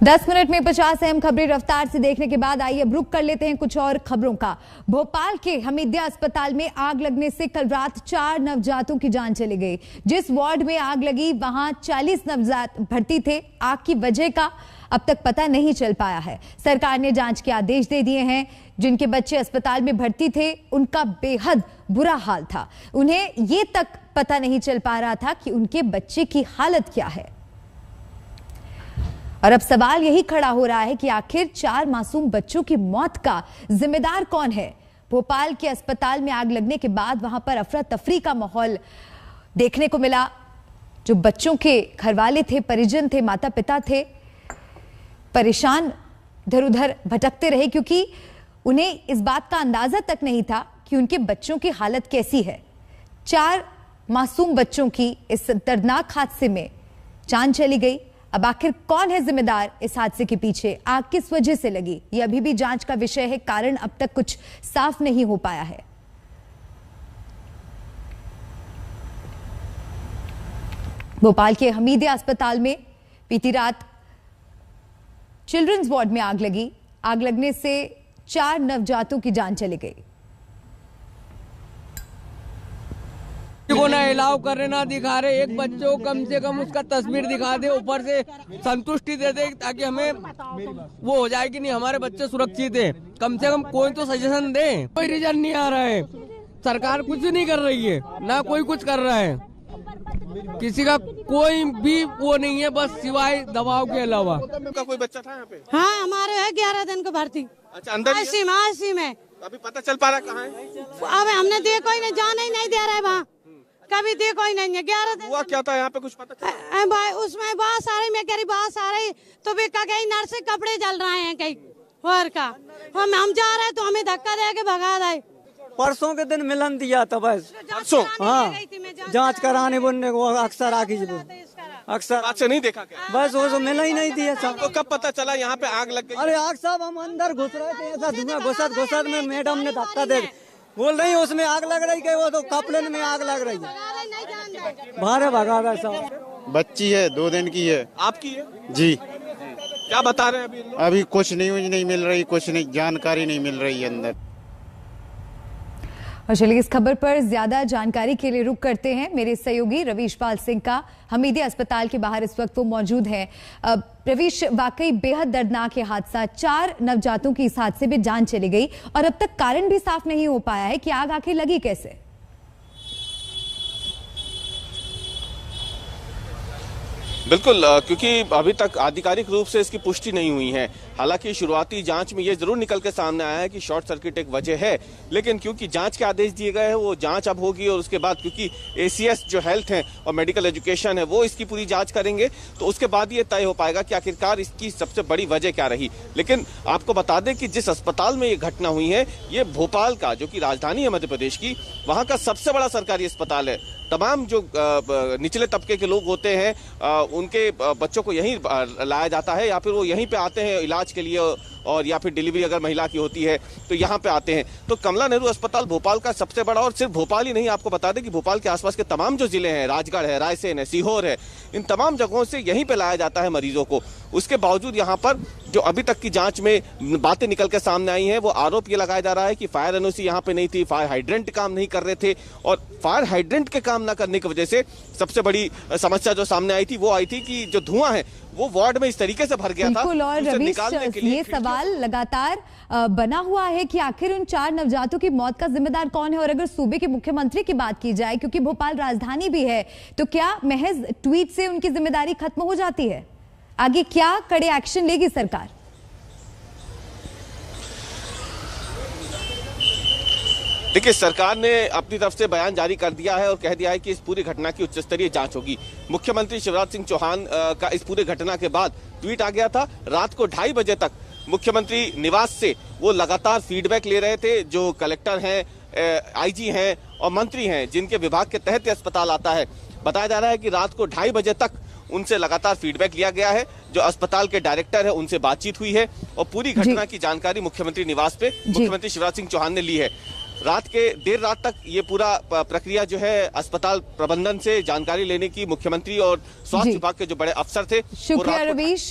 10 minute में 50 अहम खबरें रफ्तार से देखने के बाद आइए अब रुक कर लेते हैं कुछ और खबरों का। भोपाल के हमीदिया अस्पताल में आग लगने से कल रात 4 नवजातों की जान चली गई। जिस वार्ड में आग लगी वहां 40 नवजात भर्ती थे। आग की वजह का अब तक पता नहीं चल पाया है। सरकार ने जांच के आदेश दे दिए हैं। जिनके बच्चे अस्पताल में भर्ती थे उनका बेहद बुरा हाल था। उन्हें ये तक पता नहीं चल पा रहा था कि उनके बच्चे की हालत क्या है। और अब सवाल यही खड़ा हो रहा है कि आखिर 4 मासूम बच्चों की मौत का जिम्मेदार कौन है। भोपाल के अस्पताल में आग लगने के बाद वहां पर अफरा तफरी का माहौल देखने को मिला। जो बच्चों के घरवाले थे, परिजन थे, माता पिता थे, परेशान इधर उधर भटकते रहे क्योंकि उन्हें इस बात का अंदाजा तक नहीं था कि उनके बच्चों की हालत कैसी है। 4 मासूम बच्चों की इस दर्दनाक हादसे में जान चली गई। अब आखिर कौन है जिम्मेदार इस हादसे के पीछे, आग किस वजह से लगी, ये अभी भी जांच का विषय है। कारण अब तक कुछ साफ नहीं हो पाया है। भोपाल के हमीदिया अस्पताल में बीती रात चिल्ड्रंस वार्ड में आग लगी। आग लगने से 4 नवजातों की जान चली गई। को ना अलाउ कर रहे ना दिखा रहे। एक बच्चे को कम से कम उसका तस्वीर दिखा दे, ऊपर से संतुष्टि दे दे ताकि हमें वो हो जाए कि नहीं हमारे बच्चे सुरक्षित है। कम से कम कोई तो सजेशन दे। कोई रीजन नहीं आ रहा है। सरकार कुछ नहीं कर रही है, ना कोई कुछ कर रहा है। किसी का कोई भी वो नहीं है, बस सिवाय दबाव के अलावा। कोई बच्चा था यहाँ पे? हाँ, हमारे है 11 दिन को भर्ती। अच्छा, अंदर आसी में अभी पता चल पा रहा कहाँ है? अब हमने देखो ही नहीं, जाने ही नहीं दे रहे वहाँ, कभी देखो ही नहीं है। 11 दिन हुआ क्या था यहाँ पे, कुछ पता चला? भाई उसमें बहुत सारे, मैं कह रही बहुत सारे तो भी कहीं नर्स से कपड़े जल रहे हैं कहीं और का। हम जा रहे तो हमें धक्का दे के भगा दे। परसों के दिन मिलन दिया था बस। परसों? हाँ, जांच कराने बोलने को अक्सर आके अक्सर बात से नहीं देखा क्या? बस वो मिला ही नहीं दिया साहब। तो कब पता चला यहाँ पे आग लग गई? अरे आग साहब, हम अंदर घुस रहे थे, ऐसा धुआं घुसत में मैडम ने धक्का दे बोल रही उसमें आग लग रही है। वो तो कपड़े में आग लग रही है। बाहर भगा रहा साहब। बच्ची है, 2 दिन की है। आपकी है जी। क्या बता रहे हैं अभी कुछ नहीं मिल रही, कुछ नहीं, जानकारी नहीं मिल रही है अंदर। और चलिए इस खबर पर ज्यादा जानकारी के लिए रुक करते हैं मेरे सहयोगी रवीश पाल सिंह का। हमीदिया अस्पताल के बाहर इस वक्त वो मौजूद हैं। रवीश, वाकई बेहद दर्दनाक है हादसा। 4 नवजातों की इस हादसे में जान चली गई और अब तक कारण भी साफ नहीं हो पाया है कि आग आखिर लगी कैसे। बिल्कुल, क्योंकि अभी तक आधिकारिक रूप से इसकी पुष्टि नहीं हुई है। हालांकि शुरुआती जांच में ये जरूर निकल के सामने आया है कि शॉर्ट सर्किट एक वजह है, लेकिन क्योंकि जांच के आदेश दिए गए हैं वो जांच अब होगी और उसके बाद क्योंकि एसीएस जो हेल्थ है और मेडिकल एजुकेशन है वो इसकी पूरी जांच करेंगे तो उसके बाद ये तय हो पाएगा कि आखिरकार इसकी सबसे बड़ी वजह क्या रही। लेकिन आपको बता दें कि जिस अस्पताल में ये घटना हुई है ये भोपाल का, जो कि राजधानी है मध्य प्रदेश की, वहाँ का सबसे बड़ा सरकारी अस्पताल है। तमाम जो निचले तबके के लोग होते हैं उनके बच्चों को यहीं लाया जाता है या फिर वो यहीं पे आते हैं इलाज के लिए, और या फिर डिलीवरी अगर महिला की होती है तो यहाँ पे आते हैं। तो कमला नेहरू अस्पताल भोपाल का सबसे बड़ा, और सिर्फ भोपाल ही नहीं, आपको बता दें कि भोपाल के आसपास के तमाम जो जिले हैं, राजगढ़ है, रायसेन है, सीहोर है, इन तमाम जगहों से यहीं पे लाया जाता है मरीजों को। उसके बावजूद यहाँ पर जो अभी तक की जांच में बातें निकल के सामने आई हैं वो आरोप ये लगाया जा रहा है कि फायर एनओसी यहाँ पे नहीं थी, फायर हाइड्रेंट काम नहीं कर रहे थे, और फायर हाइड्रेंट के काम न करने की वजह से सबसे बड़ी समस्या जो सामने आई थी वो आई थी कि जो धुआं है वो वार्ड में इस तरीके से भर गया था। बिल्कुल, और रवीश, ये सवाल लगातार बना हुआ है कि आखिर उन 4 नवजातों की मौत का जिम्मेदार कौन है। और अगर सूबे के मुख्यमंत्री की बात की जाए, क्योंकि भोपाल राजधानी भी है, तो क्या महज ट्वीट से उनकी जिम्मेदारी खत्म हो जाती है? आगे क्या कड़े एक्शन लेगी सरकार? देखिए, सरकार ने अपनी तरफ से बयान जारी कर दिया है और कह दिया है कि इस पूरी घटना की उच्च स्तरीय जांच होगी। मुख्यमंत्री शिवराज सिंह चौहान का इस पूरी घटना के बाद ट्वीट आ गया था। रात को 2:30 बजे तक मुख्यमंत्री निवास से वो लगातार फीडबैक ले रहे थे। जो कलेक्टर हैं, आईजी हैं और मंत्री हैं जिनके विभाग के तहत अस्पताल आता है, बताया जा रहा है कि रात को 2:30 बजे तक उनसे लगातार फीडबैक लिया गया है। जो अस्पताल के डायरेक्टर है उनसे बातचीत हुई है और पूरी घटना की जानकारी मुख्यमंत्री निवास पे मुख्यमंत्री शिवराज सिंह चौहान ने ली है। देर रात तक ये पूरा प्रक्रिया जो है अस्पताल प्रबंधन से जानकारी लेने की मुख्यमंत्री और स्वास्थ्य विभाग के जो बड़े अफसर थे। शुक्रिया रवीश।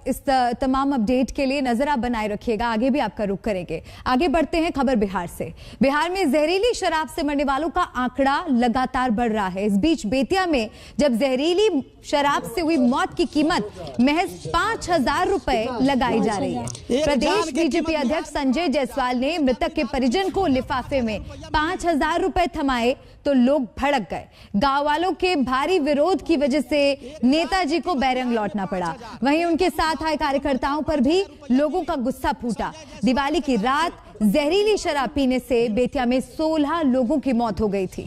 इस तमाम अपडेट के लिए नजर आप बनाए रखिएगा। आगे भी आपका रुख करेंगे। आगे बढ़ते हैं खबर बिहार से। बिहार में जहरीली शराब से मरने वालों का आंकड़ा लगातार बढ़ रहा है। इस बीच बेतिया में जब जहरीली शराब से हुई मौत की कीमत महज 5,000 रुपए लगाई जा रही है। प्रदेश बीजेपी अध्यक्ष संजय जायसवाल ने मृतक के परिजन को लिफाफे में 5,000 रुपए थमाए तो लोग भड़क गए। गांव वालों के भारी विरोध की वजह से नेताजी को बैरंग लौटना पड़ा। वहीं उनके साथ आए कार्यकर्ताओं पर भी लोगों का गुस्सा फूटा। दिवाली की रात जहरीली शराब पीने से बेतिया में 16 लोगों की मौत हो गई थी।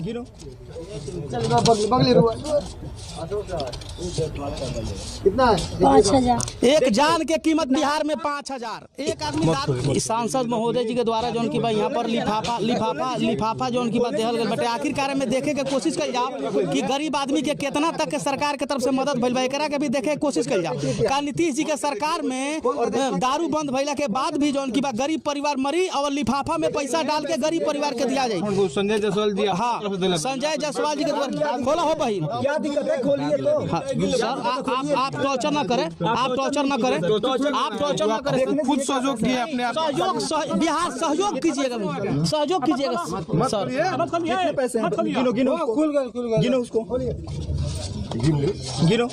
कितना? 5,000। एक जान के कीमत बिहार में 5,000। एक आदमी सांसद महोदय जी के द्वारा जो उनकी यहाँ पर लिफाफा जो उनकी बात देहल गई बटे आखिरकार में देखे के कोशिश कर जाओ कि गरीब आदमी के कितना तक के सरकार के तरफ से मदद भइल बा, एकरा के भी देखे के कोशिश कर जाओ। का नीतीश जी के सरकार में दारू बंद भइला के बाद भी जो उनकी बात गरीब परिवार मरी और लिफाफा में पैसा डाल के गरीब परिवार के दिया जाए। संजय जायसवाल जी, हाँ संजय जायसवाल जी के द्वारा खोला हो भाई, क्या दिक्कत है खोलिए तो। सर आप टॉर्चर ना करें, आप टॉर्चर ना करें, आप टॉर्चर ना करें, खुद सहयोग किए अपने आप। सहयोग बिहार सहयोग कीजिएगा, सहयोग कीजिएगा सर। पैसे गिनो गिनो गिनो उसको गिनो।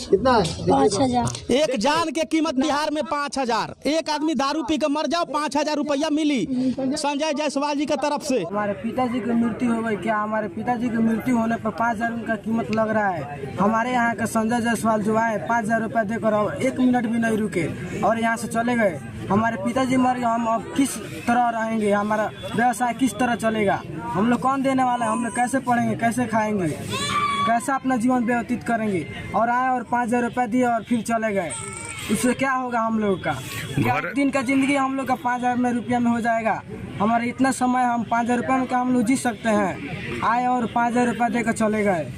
कितना? 5,000। एक जान के कीमत बिहार में 5,000। एक आदमी दारू पी के मर जाओ 5,000 रुपया मिली संजय जायसवाल जी की तरफ से। हमारे पिताजी की मृत्यु हो गई, क्या हमारे पिताजी की मृत्यु होने पर 5,000 उनका कीमत लग रहा है। हमारे यहाँ के संजय जायसवाल जो आए 5,000 रुपया देकर और 1 मिनट भी नहीं रुके और यहाँ से चले गए। हमारे पिताजी मर गए, हम अब किस तरह रहेंगे, हमारा व्यवसाय किस तरह चलेगा, हम लोग कौन देने वाला है, हम लोग कैसे पढ़ेंगे, कैसे खाएंगे, कैसे अपना जीवन व्यतीत करेंगे। और आए और 5,000 रुपया दिए और फिर चले गए, उससे क्या होगा हम लोग का? क्या दिन का जिंदगी हम लोग का 5,000 रुपया में हो जाएगा? हमारे इतना समय हम 5,000 रुपया में क्या हम लोग जी सकते हैं? आए और 5,000 रुपया देकर चले गए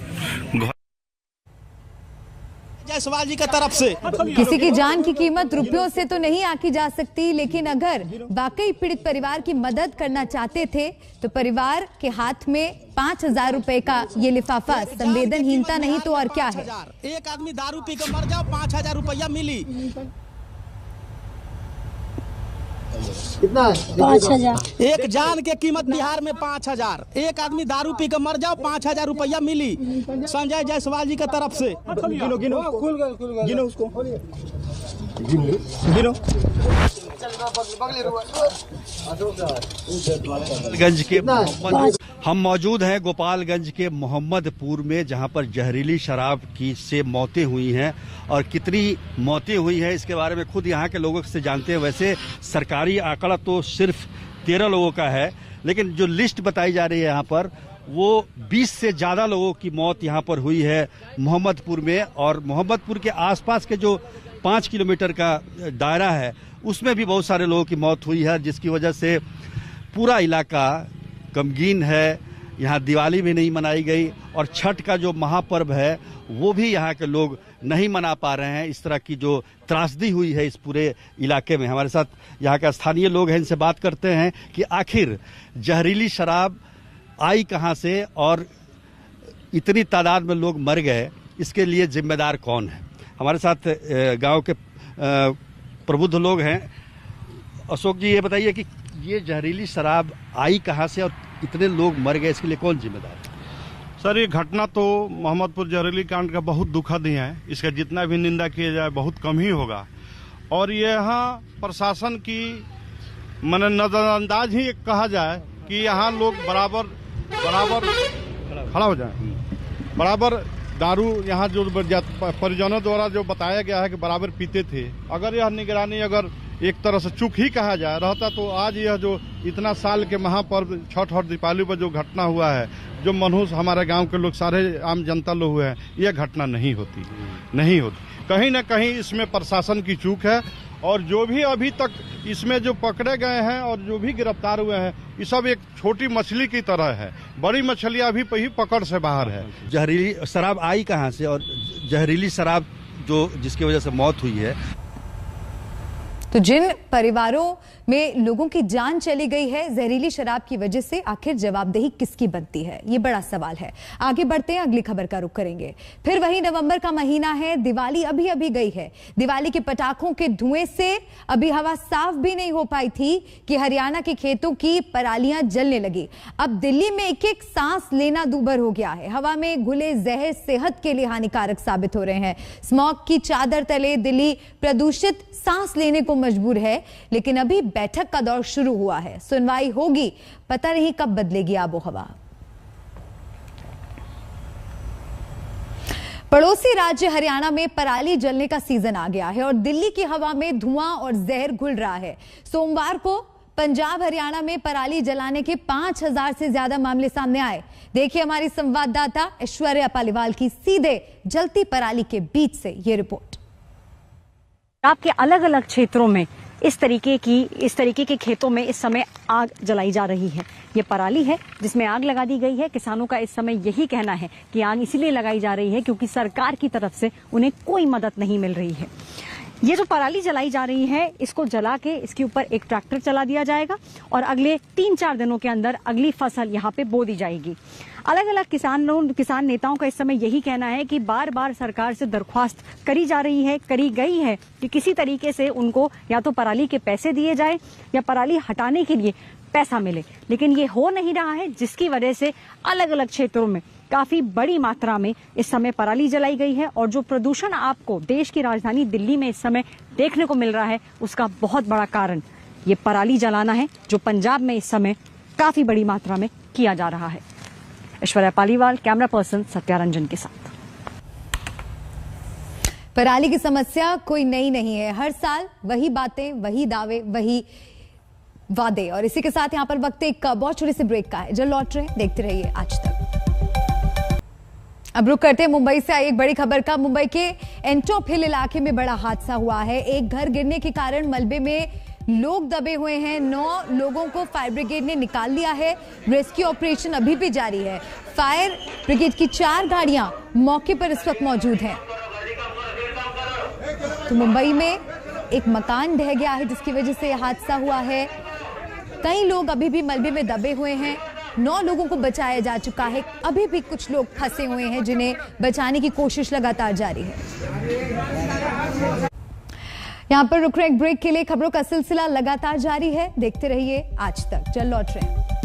जायसवाल जी की तरफ से। किसी की जान की कीमत रुपयों से तो नहीं आंकी जा सकती, लेकिन अगर वाकई पीड़ित परिवार की मदद करना चाहते थे तो परिवार के हाथ में 5,000 रुपए का ये लिफाफा संवेदनहीनता नहीं तो और क्या है। एक आदमी दारू पी के मर जाओ 5,000 रुपया मिली। कितना? 5,000। एक जान के कीमत बिहार में 5,000। एक आदमी दारू पी के मर जाओ 5,000 रुपया मिली संजय जायसवाल जी की तरफ से। गिनो गिनो गिनो उसको गिनो। गंज के हम मौजूद हैं गोपालगंज के मोहम्मदपुर में, जहां पर जहरीली शराब की से मौतें हुई हैं और कितनी मौतें हुई हैं इसके बारे में खुद यहां के लोगों से जानते हैं। वैसे सरकारी आंकड़ा तो सिर्फ 13 लोगों का है, लेकिन जो लिस्ट बताई जा रही है यहाँ पर वो 20 से ज़्यादा लोगों की मौत यहाँ पर हुई है मोहम्मदपुर में। और मोहम्मदपुर के आसपास के जो 5 किलोमीटर का दायरा है उसमें भी बहुत सारे लोगों की मौत हुई है, जिसकी वजह से पूरा इलाका गमगीन है। यहाँ दिवाली भी नहीं मनाई गई और छठ का जो महापर्व है वो भी यहाँ के लोग नहीं मना पा रहे हैं। इस तरह की जो त्रासदी हुई है इस पूरे इलाके में। हमारे साथ यहाँ के स्थानीय लोग हैं, इनसे बात करते हैं कि आखिर जहरीली शराब आई कहाँ से और इतनी तादाद में लोग मर गए, इसके लिए जिम्मेदार कौन है। हमारे साथ गांव के प्रबुद्ध लोग हैं। अशोक जी, ये बताइए कि ये जहरीली शराब आई कहाँ से और इतने लोग मर गए, इसके लिए कौन जिम्मेदार है? सर, ये घटना तो मोहम्मदपुर जहरीली कांड का बहुत दुखद ही है। इसका जितना भी निंदा किया जाए बहुत कम ही होगा। और ये यहाँ प्रशासन की माने नजरअंदाज ही कहा जाए कि यहाँ लोग बराबर खड़ा हो जाए, बराबर दारू यहाँ जो परिजनों द्वारा जो बताया गया है कि बराबर पीते थे। अगर यह निगरानी अगर एक तरह से चूक ही कहा जाए रहता तो आज यह जो इतना साल के महापर्व छठ और दीपावली पर जो घटना हुआ है, जो मनुष्य हमारे गांव के लोग सारे आम जनता लोग हुए हैं, यह घटना नहीं होती। कहीं ना कहीं इसमें प्रशासन की चूक है। और जो भी अभी तक इसमें जो पकड़े गए हैं और जो भी गिरफ्तार हुए हैं, ये सब एक छोटी मछली की तरह है। बड़ी मछलियां अभी ही पकड़ से बाहर है। जहरीली शराब आई कहाँ से और जहरीली शराब जो जिसकी वजह से मौत हुई है? तो जिन परिवारों में लोगों की जान चली गई है जहरीली शराब की वजह से, आखिर जवाबदेही किसकी बनती है, ये बड़ा सवाल है। आगे बढ़ते हैं, अगली खबर का रुख करेंगे। फिर वही नवंबर का महीना है, दिवाली अभी अभी गई है। दिवाली के पटाखों के धुएं से अभी हवा साफ भी नहीं हो पाई थी कि हरियाणा के खेतों की परालियां जलने लगी। अब दिल्ली में एक एक सांस लेना दूभर हो गया है। हवा में घुले जहर सेहत के लिए हानिकारक साबित हो रहे हैं। स्मॉग की चादर तले दिल्ली प्रदूषित सांस लेने को मजबूर है, लेकिन अभी बैठक का दौर शुरू हुआ है। सुनवाई होगी, पता नहीं कब बदलेगी आबोहवा। पड़ोसी राज्य हरियाणा में पराली जलने का सीजन आ गया है और दिल्ली की हवा में धुआं और जहर घुल रहा है। सोमवार को पंजाब हरियाणा में पराली जलाने के 5000 से ज्यादा मामले सामने आए। देखिए हमारी संवाददाता ऐश्वर्या पालीवाल की सीधे जलती पराली के बीच से ये रिपोर्ट। पंजाब के अलग अलग क्षेत्रों में इस तरीके के खेतों में इस समय आग जलाई जा रही है। ये पराली है जिसमें आग लगा दी गई है। किसानों का इस समय यही कहना है कि आग इसलिए लगाई जा रही है क्योंकि सरकार की तरफ से उन्हें कोई मदद नहीं मिल रही है। ये जो पराली जलाई जा रही है, इसको जला के इसके ऊपर एक ट्रैक्टर चला दिया जाएगा और अगले 3-4 दिनों के अंदर अगली फसल यहाँ पे बो दी जाएगी। अलग अलग किसान नेताओं का इस समय यही कहना है कि बार बार सरकार से दरख्वास्त करी गई है कि किसी तरीके से उनको या तो पराली के पैसे दिए जाए या पराली हटाने के लिए पैसा मिले, लेकिन ये हो नहीं रहा है, जिसकी वजह से अलग अलग क्षेत्रों में काफी बड़ी मात्रा में इस समय पराली जलाई गई है। और जो प्रदूषण आपको देश की राजधानी दिल्ली में इस समय देखने को मिल रहा है, उसका बहुत बड़ा कारण ये पराली जलाना है, जो पंजाब में इस समय काफी बड़ी मात्रा में किया जा रहा है। ऐश्वर्या पालीवाल, कैमरा पर्सन सत्यारंजन के साथ। पराली की समस्या कोई नई नहीं है, हर साल वही बातें, वही दावे, वही वादे। और इसी के साथ यहाँ पर वक्त एक बहुत छोटे से ब्रेक का है। जल्द लौट रहे हैं, देखते रहिए आज तक। अब रुक करते हैं मुंबई से आई एक बड़ी खबर का। मुंबई के एंटॉप हिल इलाके में बड़ा हादसा हुआ है। एक घर गिरने के कारण मलबे में लोग दबे हुए हैं। 9 लोगों को फायर ब्रिगेड ने निकाल लिया है। रेस्क्यू ऑपरेशन अभी भी जारी है। फायर ब्रिगेड की 4 गाड़ियां मौके पर इस वक्त मौजूद हैं। तो मुंबई में एक मकान ढह गया है जिसकी वजह से यह हादसा हुआ है। कई लोग अभी भी मलबे में दबे हुए हैं। 9 लोगों को बचाया जा चुका है। अभी भी कुछ लोग फंसे हुए हैं जिन्हें बचाने की कोशिश लगातार जारी है। यहाँ पर रुक रहे एक ब्रेक के लिए। खबरों का सिलसिला लगातार जारी है, देखते रहिए आज तक। जल्द लौट रहे हैं।